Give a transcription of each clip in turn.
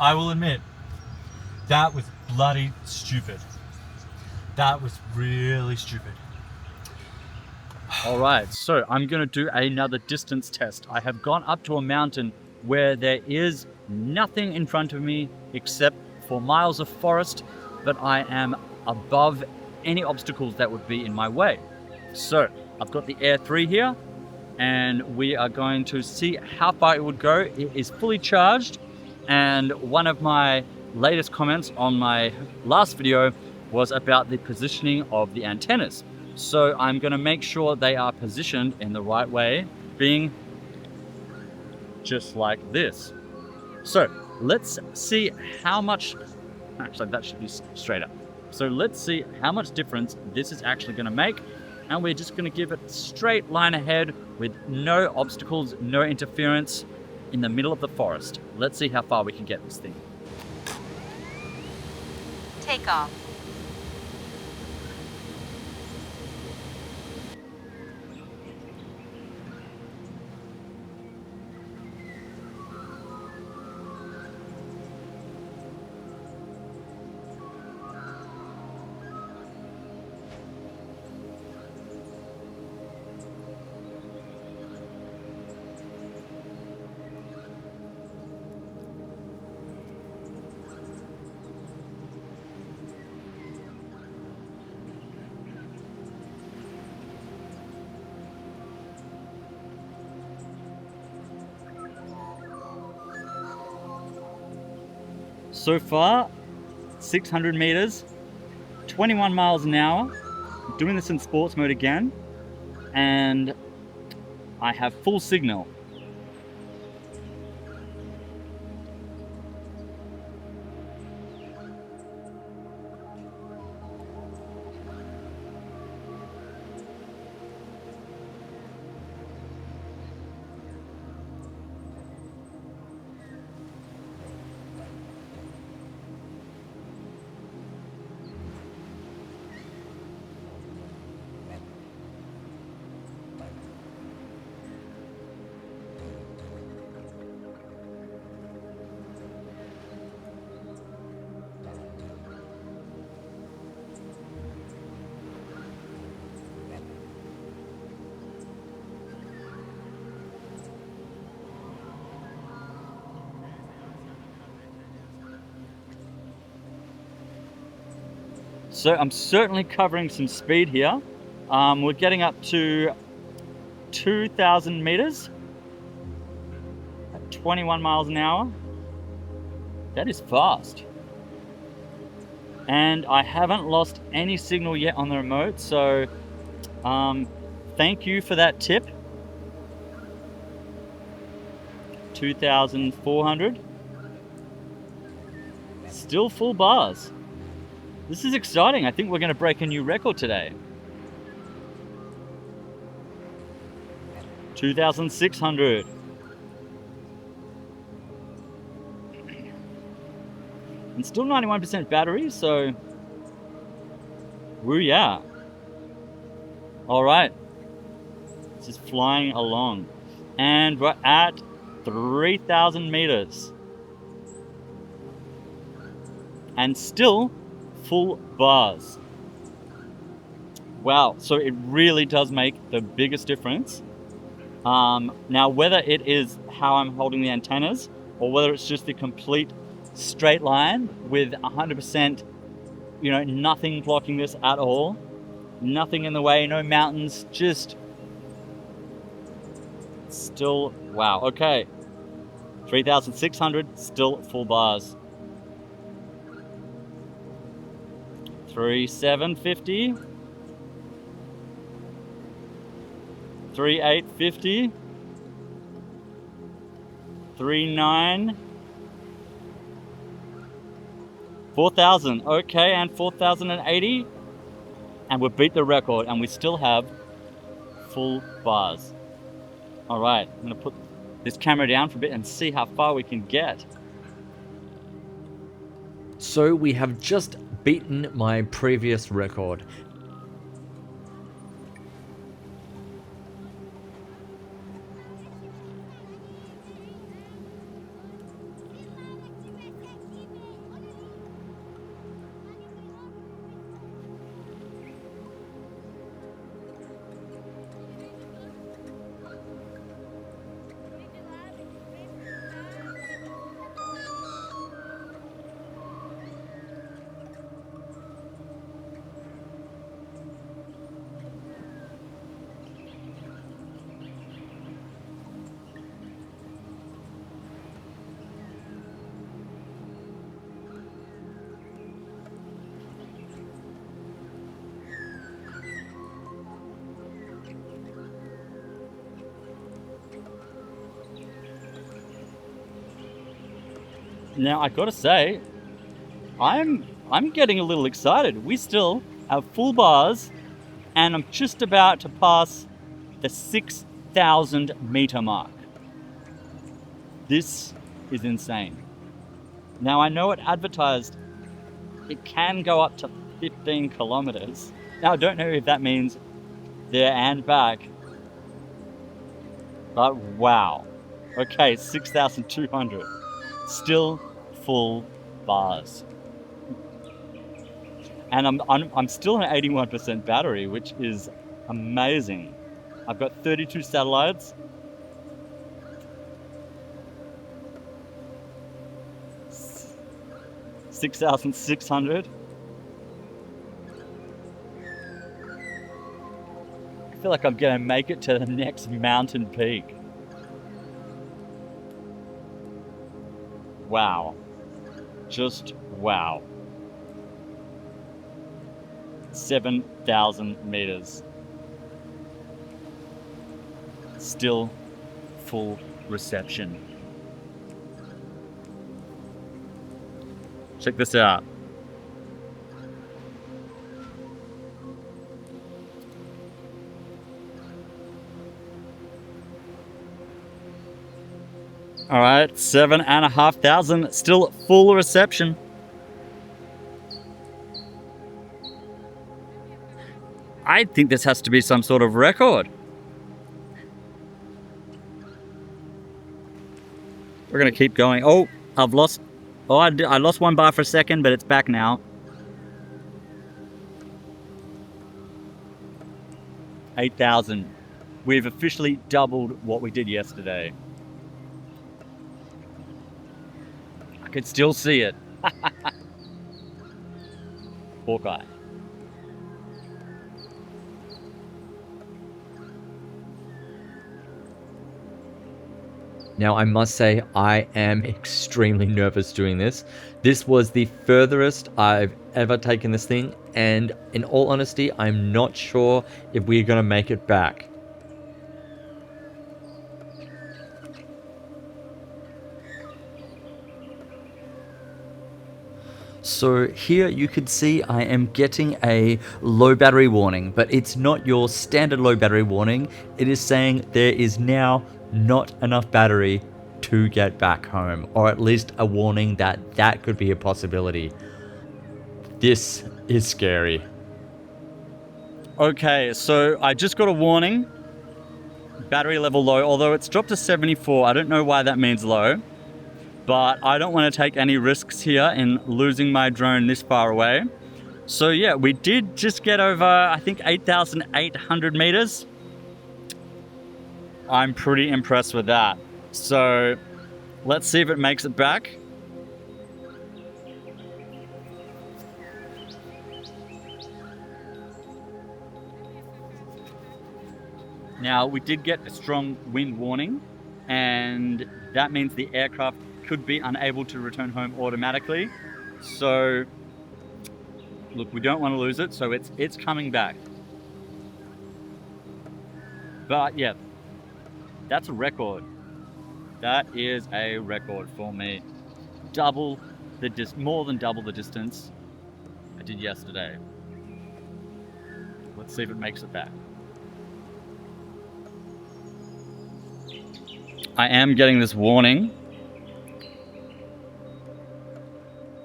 I will admit, that was bloody stupid. That was really stupid. All right, so I'm gonna do another distance test. I have gone up to a mountain where there is nothing in front of me except for miles of forest, but I am above any obstacles that would be in my way. So I've got the Air 3 here, and we are going to see how far it would go. It is fully charged, and one of my latest comments on my last video was about the positioning of the antennas. So I'm going to make sure they are positioned in the right way, being just like this. So let's see how much, actually that should be straight up. So let's see how much difference this is actually going to make. And we're just going to give it a straight line ahead with no obstacles, no interference in the middle of the forest. Let's see how far we can get this thing. Take off. So far, 600 meters, 21 miles an hour. I'm doing this in sports mode again, and I have full signal. So I'm certainly covering some speed here. We're getting up to 2,000 meters at 21 miles an hour. That is fast. And I haven't lost any signal yet on the remote, so thank you for that tip. 2,400. Still full bars. This is exciting. I think we're going to break a new record today. 2,600. And still 91% battery, so woo yeah. All right, this is flying along, and we're at 3,000 meters, and still full bars. Wow, so it really does make the biggest difference. Now, whether it is how I'm holding the antennas, or whether it's just the complete straight line with 100%, nothing blocking this at all, nothing in the way, no mountains, just still, wow, okay. 3,600, still full bars. 3,750. 3,850. 3,900. 4,000, okay, and 4,080, and we beat the record, and we still have full bars. All right, I'm gonna put this camera down for a bit and see how far we can get. So we have just beaten my previous record. Now I gotta say, I'm getting a little excited. We still have full bars, and I'm just about to pass the 6,000 meter mark. This is insane. Now I know it advertised it can go up to 15 kilometers. Now I don't know if that means there and back, but wow. Okay, 6,200. Still full bars. And I'm still an 81% battery, which is amazing. I've got 32 satellites. $6,600. I feel like I'm gonna make it to the next mountain peak. Wow. Just wow. 7,000 meters. Still full reception. Check this out. All right, 7,500, still full reception. I think this has to be some sort of record. We're gonna keep going. Oh, I've lost. Oh, I lost one bar for a second, but it's back now. 8,000. We've officially doubled what we did yesterday. I could still see it. Hawkeye. Now, I must say, I am extremely nervous doing this. This was the furthest I've ever taken this thing, and in all honesty, I'm not sure if we're going to make it back. So here you could see I am getting a low battery warning, but it's not your standard low battery warning. It is saying there is now not enough battery to get back home, or at least a warning that that could be a possibility. This is scary. Okay, so I just got a warning. Battery level low, although it's dropped to 74. I don't know why that means low, but I don't want to take any risks here in losing my drone this far away. So yeah, we did just get over, I think, 8,800 meters. I'm pretty impressed with that. So let's see if it makes it back. Now, we did get a strong wind warning, and that means the aircraft could be unable to return home automatically. So look, we don't want to lose it, so it's coming back. But yeah, that's a record. That is a record for me. More than double the distance I did yesterday. Let's see if it makes it back. I am getting this warning.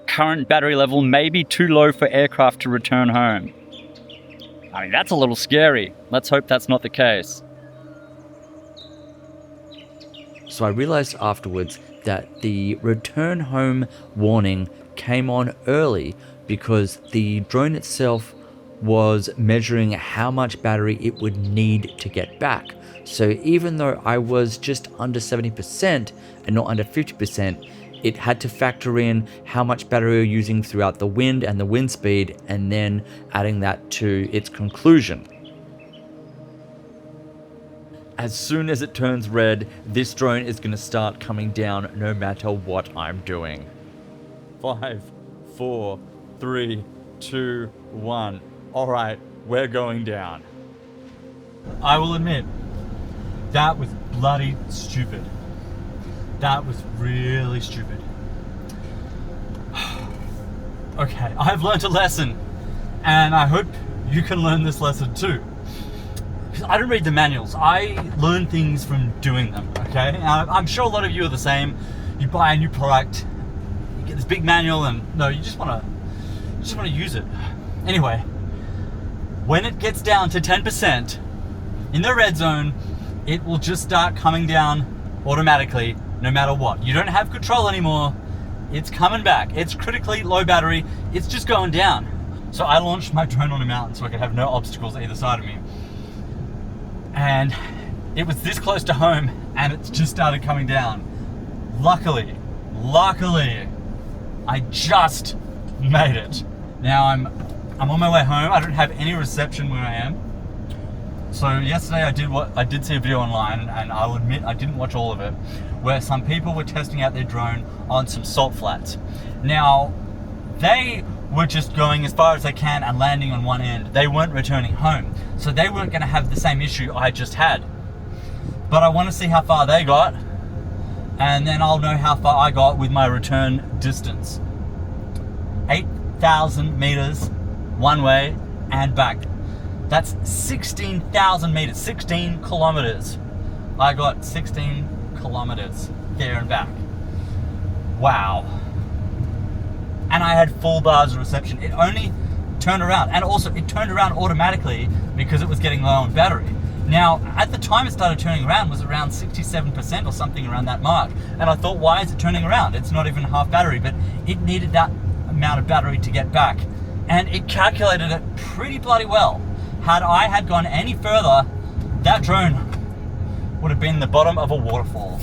Current battery level may be too low for aircraft to return home. I mean, that's a little scary. Let's hope that's not the case. So I realized afterwards that the return home warning came on early because the drone itself was measuring how much battery it would need to get back. So even though I was just under 70% and not under 50%, it had to factor in how much battery we were using throughout the wind and the wind speed, and then adding that to its conclusion. As soon as it turns red, this drone is going to start coming down no matter what I'm doing. 5, 4, 3, 2, 1. All right, we're going down. I will admit, that was bloody stupid. That was really stupid. Okay, I've learned a lesson, and I hope you can learn this lesson too. I don't read the manuals. I learn things from doing them, okay? I'm sure a lot of you are the same. You buy a new product, you get this big manual, and no, you just want to use it. Anyway, when it gets down to 10% in the red zone, it will just start coming down automatically, no matter what. You don't have control anymore. It's coming back. It's critically low battery. It's just going down. So I launched my drone on a mountain so I could have no obstacles either side of me. And it was this close to home, and it's just started coming down. Luckily, I just made it. Now I'm on my way home. I don't have any reception where I am. So yesterday I did see a video online, and I'll admit I didn't watch all of it, where some people were testing out their drone on some salt flats. Now, they were just going as far as they can and landing on one end. They weren't returning home. So they weren't going to have the same issue I just had. But I want to see how far they got, and then I'll know how far I got with my return distance. 8,000 meters one way and back. That's 16,000 meters, 16 kilometers. I got 16 kilometers there and back. Wow. And I had full bars of reception. It only turned around, and also it turned around automatically because it was getting low on battery. Now, at the time it started turning around was around 67% or something around that mark. And I thought, why is it turning around? It's not even half battery, but it needed that amount of battery to get back. And it calculated it pretty bloody well. Had I had gone any further, that drone would have been in the bottom of a waterfall.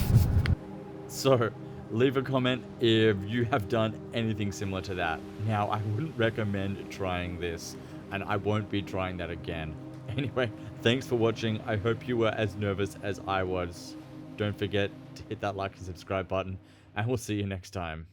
So, leave a comment if you have done anything similar to that. Now, I wouldn't recommend trying this, and I won't be trying that again. Anyway, thanks for watching. I hope you were as nervous as I was. Don't forget to hit that like and subscribe button, and we'll see you next time.